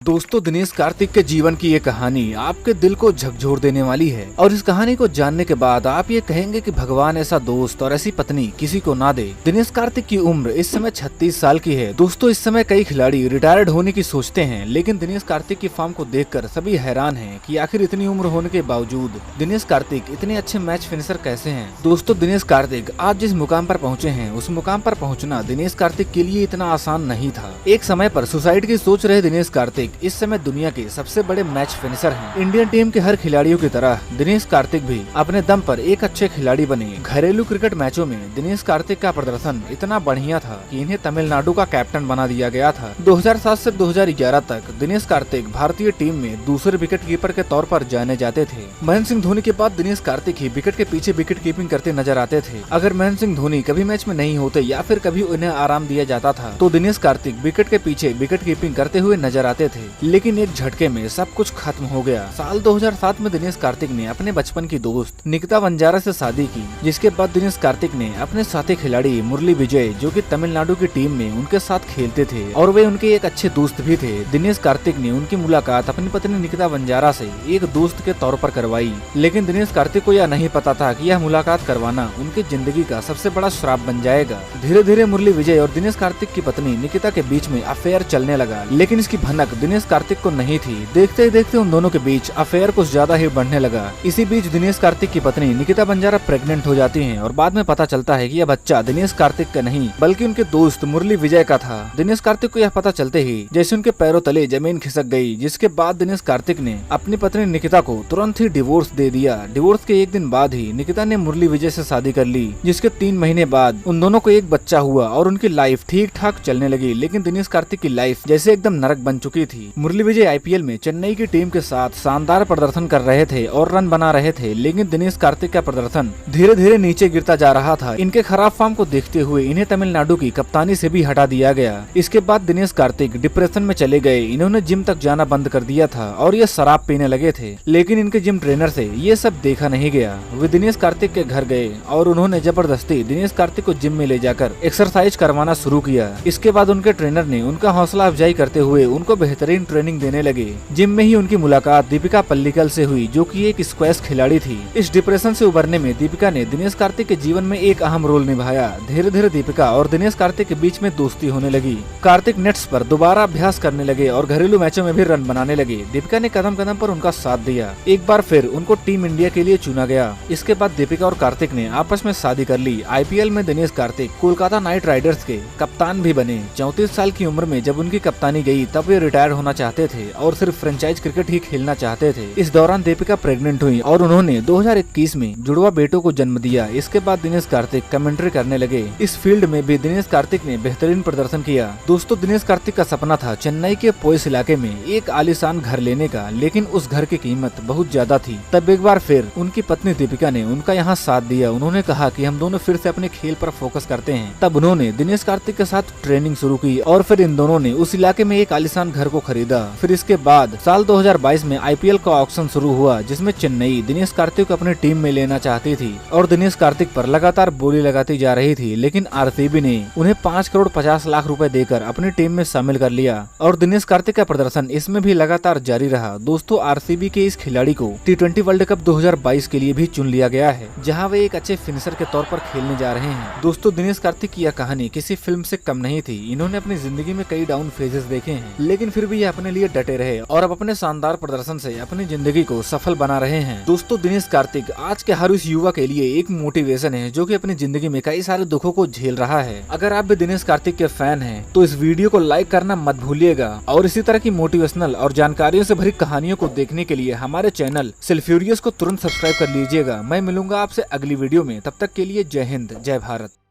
दोस्तों, दिनेश कार्तिक के जीवन की ये कहानी आपके दिल को झकझोर देने वाली है और इस कहानी को जानने के बाद आप ये कहेंगे कि भगवान ऐसा दोस्त और ऐसी पत्नी किसी को ना दे। दिनेश कार्तिक की उम्र इस समय 36 साल की है। दोस्तों, इस समय कई खिलाड़ी रिटायर्ड होने की सोचते हैं, लेकिन दिनेश कार्तिक की फॉर्म को देखकर सभी हैरान हैं कि आखिर इतनी उम्र होने के बावजूद दिनेश कार्तिक इतने अच्छे मैच फिनिशर कैसे हैं। दोस्तों, दिनेश कार्तिक आज जिस मुकाम पर पहुँचे हैं, उस मुकाम पर पहुँचना दिनेश कार्तिक के लिए इतना आसान नहीं था। एक समय पर सुसाइड की सोच रहे दिनेश कार्तिक इस समय दुनिया के सबसे बड़े मैच फिनिशर हैं। इंडियन टीम के हर खिलाड़ियों की तरह दिनेश कार्तिक भी अपने दम पर एक अच्छे खिलाड़ी बने। घरेलू क्रिकेट मैचों में दिनेश कार्तिक का प्रदर्शन इतना बढ़िया था कि इन्हें तमिलनाडु का कैप्टन बना दिया गया था। 2007 से 2011 तक दिनेश कार्तिक भारतीय टीम में दूसरे विकेट कीपर के तौर पर जाने जाते थे। महेंद्र सिंह धोनी के बाद दिनेश कार्तिक ही विकेट के पीछे विकेट कीपिंग करते नजर आते थे। अगर महेंद्र सिंह धोनी कभी मैच में नहीं होते या फिर कभी उन्हें आराम दिया जाता था, तो दिनेश कार्तिक विकेट के पीछे विकेट कीपिंग करते हुए नजर आते थे। लेकिन एक झटके में सब कुछ खत्म हो गया। साल 2007 में दिनेश कार्तिक ने अपने बचपन की दोस्त निकिता वंजारा से शादी की, जिसके बाद दिनेश कार्तिक ने अपने साथी खिलाड़ी मुरली विजय, जो कि तमिलनाडु की टीम में उनके साथ खेलते थे और वे उनके एक अच्छे दोस्त भी थे। दिनेश कार्तिक ने उनकी मुलाकात अपनी पत्नी निकिता वंजारा से एक दोस्त के तौर पर करवाई, लेकिन दिनेश कार्तिक को यह नहीं पता था कि यह मुलाकात करवाना उनकी जिंदगी का सबसे बड़ा श्राप बन जाएगा। धीरे धीरे मुरली विजय और दिनेश कार्तिक की पत्नी निकिता के बीच में अफेयर चलने लगा, लेकिन इसकी भनक दिनेश कार्तिक को नहीं थी। देखते ही देखते उन दोनों के बीच अफेयर कुछ ज्यादा ही बढ़ने लगा। इसी बीच दिनेश कार्तिक की पत्नी निकिता वंजारा प्रेग्नेंट हो जाती हैं और बाद में पता चलता है कि यह बच्चा दिनेश कार्तिक का नहीं बल्कि उनके दोस्त मुरली विजय का था। दिनेश कार्तिक को यह पता चलते ही जैसे उनके पैरों तले जमीन खिसक गई, जिसके बाद दिनेश कार्तिक ने अपनी पत्नी निकिता को तुरंत ही डिवोर्स दे दिया। डिवोर्स के एक दिन बाद ही निकिता ने मुरली विजय से शादी कर ली, जिसके 3 महीने बाद उन दोनों को एक बच्चा हुआ और उनकी लाइफ ठीक ठाक चलने लगी। लेकिन दिनेश कार्तिक की लाइफ जैसे एकदम नरक बन चुकी थी। मुरली विजय आईपीएल में चेन्नई की टीम के साथ शानदार प्रदर्शन कर रहे थे और रन बना रहे थे, लेकिन दिनेश कार्तिक का प्रदर्शन धीरे धीरे नीचे गिरता जा रहा था। इनके खराब फॉर्म को देखते हुए इन्हें तमिलनाडु की कप्तानी से भी हटा दिया गया। इसके बाद दिनेश कार्तिक डिप्रेशन में चले गए। इन्होंने जिम तक जाना बंद कर दिया था और ये शराब पीने लगे थे, लेकिन इनके जिम ट्रेनर से ये सब देखा नहीं गया। वे दिनेश कार्तिक के घर गए और उन्होंने जबरदस्ती दिनेश कार्तिक को जिम में ले जाकर एक्सरसाइज करवाना शुरू किया। इसके बाद उनके ट्रेनर ने उनका हौसला अफजाई करते हुए उनको बेहतरीन ट्रेनिंग देने लगे। जिम में ही उनकी मुलाकात दीपिका पल्लिकल से हुई, जो कि एक स्क्वैश खिलाड़ी थी। इस डिप्रेशन से उबरने में दीपिका ने दिनेश कार्तिक के जीवन में एक अहम रोल निभाया। धीरे धीरे दीपिका और दिनेश कार्तिक के बीच में दोस्ती होने लगी। कार्तिक नेट्स पर दोबारा अभ्यास करने लगे और घरेलू मैचों में भी रन बनाने लगे। दीपिका ने कदम कदम पर उनका साथ दिया। एक बार फिर उनको टीम इंडिया के लिए चुना गया। इसके बाद दीपिका और कार्तिक ने आपस में शादी कर ली। आईपीएल में दिनेश कार्तिक कोलकाता नाइट राइडर्स के कप्तान भी बने। 34 साल की उम्र में जब उनकी कप्तानी गई, तब वे रिटायर होना चाहते थे और सिर्फ फ्रेंचाइज क्रिकेट ही खेलना चाहते थे। इस दौरान दीपिका प्रेग्नेंट हुई और उन्होंने 2021 में जुड़वा बेटों को जन्म दिया। इसके बाद दिनेश कार्तिक कमेंट्री करने लगे। इस फील्ड में भी दिनेश कार्तिक ने बेहतरीन प्रदर्शन किया। दोस्तों, दिनेश कार्तिक का सपना था चेन्नई के पोइस इलाके में एक आलीशान घर लेने का, लेकिन उस घर की कीमत बहुत ज्यादा थी। तब एक बार फिर उनकी पत्नी दीपिका ने उनका यहाँ साथ दिया। उन्होंने कहा कि हम दोनों फिर से अपने खेल पर फोकस करते हैं। तब उन्होंने दिनेश कार्तिक के साथ ट्रेनिंग शुरू की और फिर इन दोनों ने उस इलाके में एक आलीशान घर को खरीदा। फिर इसके बाद साल 2022 में आईपीएल का ऑक्शन शुरू हुआ, जिसमें चेन्नई दिनेश कार्तिक को अपनी टीम में लेना चाहती थी और दिनेश कार्तिक पर लगातार बोली लगाती जा रही थी। लेकिन आरसीबी ने उन्हें 5 करोड़ 50 लाख रुपए देकर अपनी टीम में शामिल कर लिया और दिनेश कार्तिक का प्रदर्शन इसमें भी लगातार जारी रहा। दोस्तों, आरसीबी के इस खिलाड़ी को T20 वर्ल्ड कप 2022 के लिए भी चुन लिया गया है, जहां वे एक अच्छे फिनिशर के तौर पर खेलने जा रहे हैं। दोस्तों, दिनेश कार्तिक की यह कहानी किसी फिल्म से कम नहीं थी। इन्होंने अपनी जिंदगी में कई डाउन फेजेस देखे हैं, लेकिन फिर भी ये अपने लिए डटे रहे और अब अपने शानदार प्रदर्शन से अपनी जिंदगी को सफल बना रहे हैं। दोस्तों, दिनेश कार्तिक आज के हर उस युवा के लिए एक मोटिवेशन है जो कि अपनी जिंदगी में कई सारे दुखों को झेल रहा है। अगर आप भी दिनेश कार्तिक के फैन हैं, तो इस वीडियो को लाइक करना मत भूलिएगा और इसी तरह की मोटिवेशनल और जानकारियों से भरी कहानियों को देखने के लिए हमारे चैनल सेल्फ्यूरियस को तुरंत सब्सक्राइब कर लीजिएगा। मैं मिलूंगा आपसे अगली वीडियो में। तब तक के लिए जय हिंद, जय भारत।